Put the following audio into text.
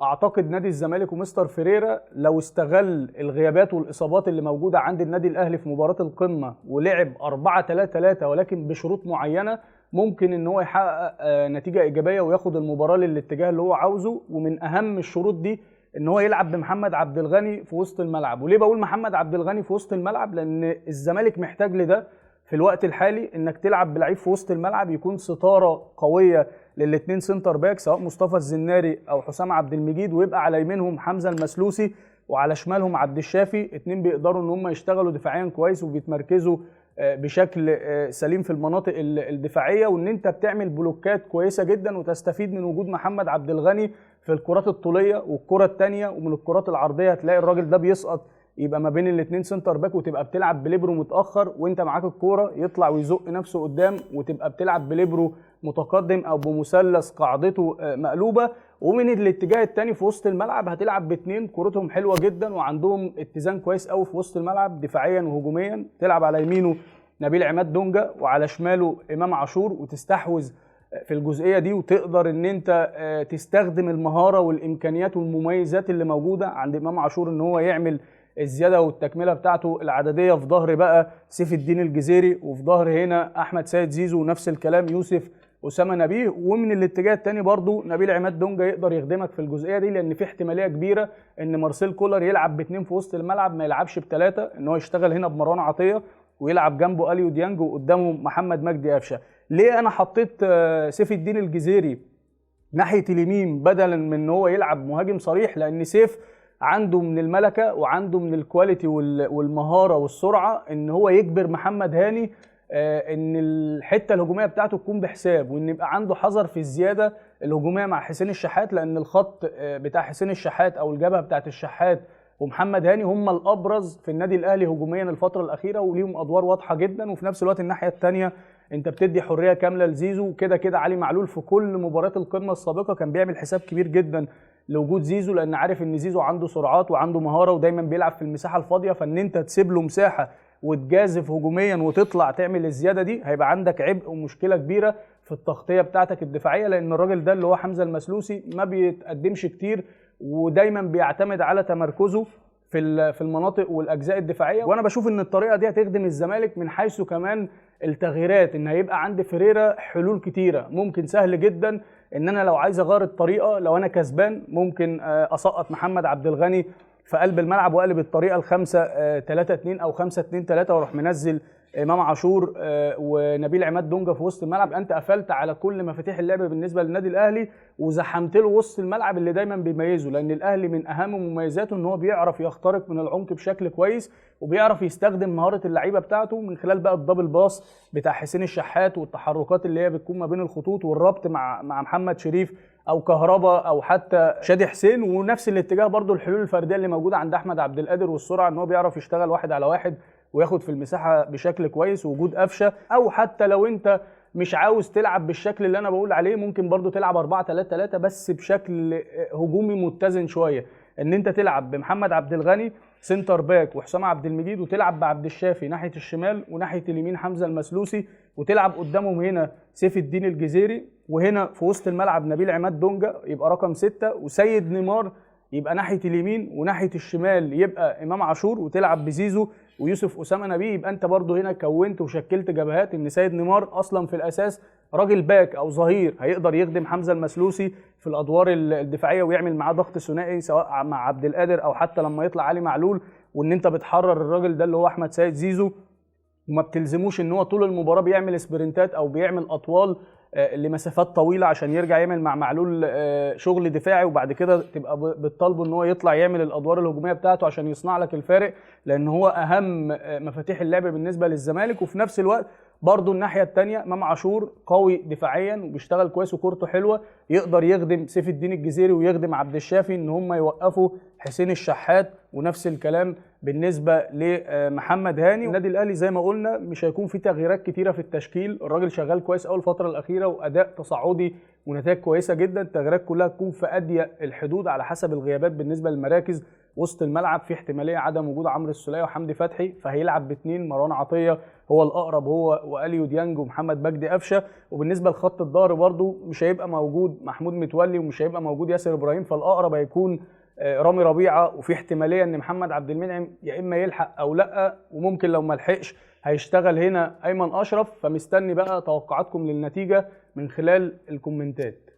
اعتقد نادي الزمالك ومستر فيريرا لو استغل الغيابات والاصابات اللي موجوده عند النادي الاهلي في مباراه القمه ولعب 4-3-3 ولكن بشروط معينه، ممكن ان هو يحقق نتيجه ايجابيه وياخد المباراه للاتجاه اللي هو عاوزه. ومن اهم الشروط دي ان هو يلعب بمحمد عبد الغني في وسط الملعب. وليه بقول محمد عبد الغني في وسط الملعب؟ لان الزمالك محتاج لده في الوقت الحالي، انك تلعب بلعيب في وسط الملعب يكون ستاره قويه للاثنين سنتر باك، سواء مصطفى الزناري او حسام عبد المجيد، ويبقى على يمينهم حمزه المسلوسي وعلى شمالهم عبد الشافي. اتنين بيقدروا ان هم يشتغلوا دفاعيا كويس وبيتمركزوا بشكل سليم في المناطق الدفاعيه، وان انت بتعمل بلوكات كويسه جدا وتستفيد من وجود محمد عبد الغني في الكرات الطوليه والكره الثانيه. ومن الكرات العرضيه هتلاقي الراجل ده بيسقط، يبقى ما بين الاثنين سنتر باك وتبقى بتلعب بليبرو متاخر وانت معاك الكوره، يطلع ويزق نفسه قدام وتبقى بتلعب بليبرو متقدم او بمثلث قاعدته مقلوبه. ومن الاتجاه الثاني في وسط الملعب هتلعب باثنين كورتهم حلوه جدا وعندهم اتزان كويس قوي في وسط الملعب دفاعيا وهجوميا. تلعب على يمينه نبيل عماد دونجا وعلى شماله امام عاشور، وتستحوذ في الجزئيه دي وتقدر ان انت تستخدم المهاره والامكانيات والمميزات اللي موجوده عند امام عاشور ان هو يعمل الزياده والتكمله بتاعته العدديه في ظهر بقى سيف الدين الجزيري، وفي ظهر هنا احمد سيد زيزو، ونفس الكلام يوسف اسامه نبيه. ومن الاتجاه الثاني برضو نبيل عماد دونجا يقدر يخدمك في الجزئيه دي، لان في احتماليه كبيره ان مارسيل كولر يلعب باثنين في وسط الملعب، ما يلعبش بثلاثه، ان هو يشتغل هنا بمروان عطيه ويلعب جنبه اليو ديانج وقدامه محمد مجدي قفشه. ليه انا حطيت سيف الدين الجزيري ناحيه اليمين بدلا من ان هو يلعب مهاجم صريح؟ لان سيف عنده من الملكه وعنده من الكواليتي والمهاره والسرعه ان هو يجبر محمد هاني ان الحته الهجوميه بتاعته تكون بحساب، وان يبقى عنده حذر في الزياده الهجوميه مع حسين الشحات، لان الخط بتاع حسين الشحات او الجبهه بتاعت الشحات ومحمد هاني هم الابرز في النادي الاهلي هجوميا الفتره الاخيره، وليهم ادوار واضحه جدا. وفي نفس الوقت الناحيه الثانيه انت بتدي حريه كامله لزيزو. كده كده علي معلول في كل مباريات القمه السابقه كان بيعمل حساب كبير جدا لوجود زيزو، لان عارف ان زيزو عنده سرعات وعنده مهاره ودايما بيلعب في المساحه الفاضيه، فان انت تسيب له مساحه وتجازف هجوميا وتطلع تعمل الزياده دي هيبقى عندك عبء ومشكله كبيره في التغطيه بتاعتك الدفاعيه، لان الراجل ده اللي هو حمزه المسلوسي ما بيتقدمش كتير ودايما بيعتمد على تمركزه في المناطق والاجزاء الدفاعيه. وانا بشوف ان الطريقه دي هتخدم الزمالك من حيث كمان التغييرات، ان هيبقى عند فيريرا حلول كتيره. ممكن سهل جدا ان انا لو عايز اغير الطريقه، لو انا كسبان ممكن اسقط محمد عبد الغني في قلب الملعب واقلب الطريقه ل5-3-2 او 5-2-3 واروح منزل امام عاشور ونبيل عماد دونجا في وسط الملعب. انت قفلت على كل مفاتيح اللعب بالنسبه للنادي الاهلي وزحمت له وسط الملعب اللي دايما بيميزه، لان الاهلي من اهم مميزاته ان هو بيعرف يخترق من العمق بشكل كويس وبيعرف يستخدم مهاره اللعيبه بتاعته من خلال بقى الدبل باص بتاع حسين الشحات والتحركات اللي هي بتكون ما بين الخطوط والربط مع محمد شريف او كهربا او حتى شادي حسين. ونفس الاتجاه برضو الحلول الفرديه اللي موجوده عند احمد عبد القادر والسرعه، ان هو بيعرف يشتغل واحد على واحد وياخد في المساحه بشكل كويس. وجود قفشه، او حتى لو انت مش عاوز تلعب بالشكل اللي انا بقول عليه ممكن برضو تلعب 4-3-3 بس بشكل هجومي متزن شويه، ان انت تلعب بمحمد عبد الغني سنتر باك وحسام عبد المجيد، وتلعب بعبد الشافي ناحيه الشمال وناحيه اليمين حمزه المسلوسي، وتلعب قدامهم هنا سيف الدين الجزيري، وهنا في وسط الملعب نبيل عماد دونجا يبقى رقم 6، وسيد نيمار يبقى ناحيه اليمين، وناحيه الشمال يبقى امام عاشور، وتلعب بزيزو ويوسف اسامه نبيه. يبقى انت برضو هنا كونت وشكلت جبهات، ان سيد نيمار اصلا في الاساس راجل باك او ظهير هيقدر يخدم حمزه المسلوسي في الادوار الدفاعيه ويعمل معاه ضغط ثنائي سواء مع عبد القادر او حتى لما يطلع علي معلول، وان انت بتحرر الراجل ده اللي هو احمد سيد زيزو وما بتلزموش ان هو طول المباراه بيعمل سبرنتات او بيعمل اطوال لمسافات طويله عشان يرجع يعمل مع معلول شغل دفاعي وبعد كده تبقى بتطالبه ان هو يطلع يعمل الادوار الهجوميه بتاعته عشان يصنع لك الفارق، لان هو اهم مفاتيح اللعب بالنسبه للزمالك. وفي نفس الوقت برضو الناحيه الثانيه امام عاشور قوي دفاعيا وبيشتغل كويس وكورته حلوه، يقدر يخدم سيف الدين الجزيري ويخدم عبد الشافي ان هم يوقفوا حسين الشحات، ونفس الكلام بالنسبه لمحمد هاني. النادي الاهلي زي ما قلنا مش هيكون في تغييرات كتيره في التشكيل، الراجل شغال كويس قوي الفتره الاخيره واداء تصاعدي ونتائج كويسه جدا. التغييرات كلها تكون في اضيق الحدود على حسب الغيابات. بالنسبه للمراكز وسط الملعب في احتماليه عدم وجود عمرو السوليه وحمدي فتحي، فهيلعب باثنين، مروان عطيه هو الاقرب هو واليو ديانج ومحمد مجدي قفشه. وبالنسبه لخط الظهر برده مش هيبقى موجود محمود متولي ومش هيبقى موجود ياسر ابراهيم، فالاقرب هيكون رامي ربيعه، وفي احتماليه ان محمد عبد المنعم يا اما يلحق او لا، وممكن لو ما لحقش هيشتغل هنا ايمن اشرف. فمستني بقى توقعاتكم للنتيجه من خلال الكومنتات.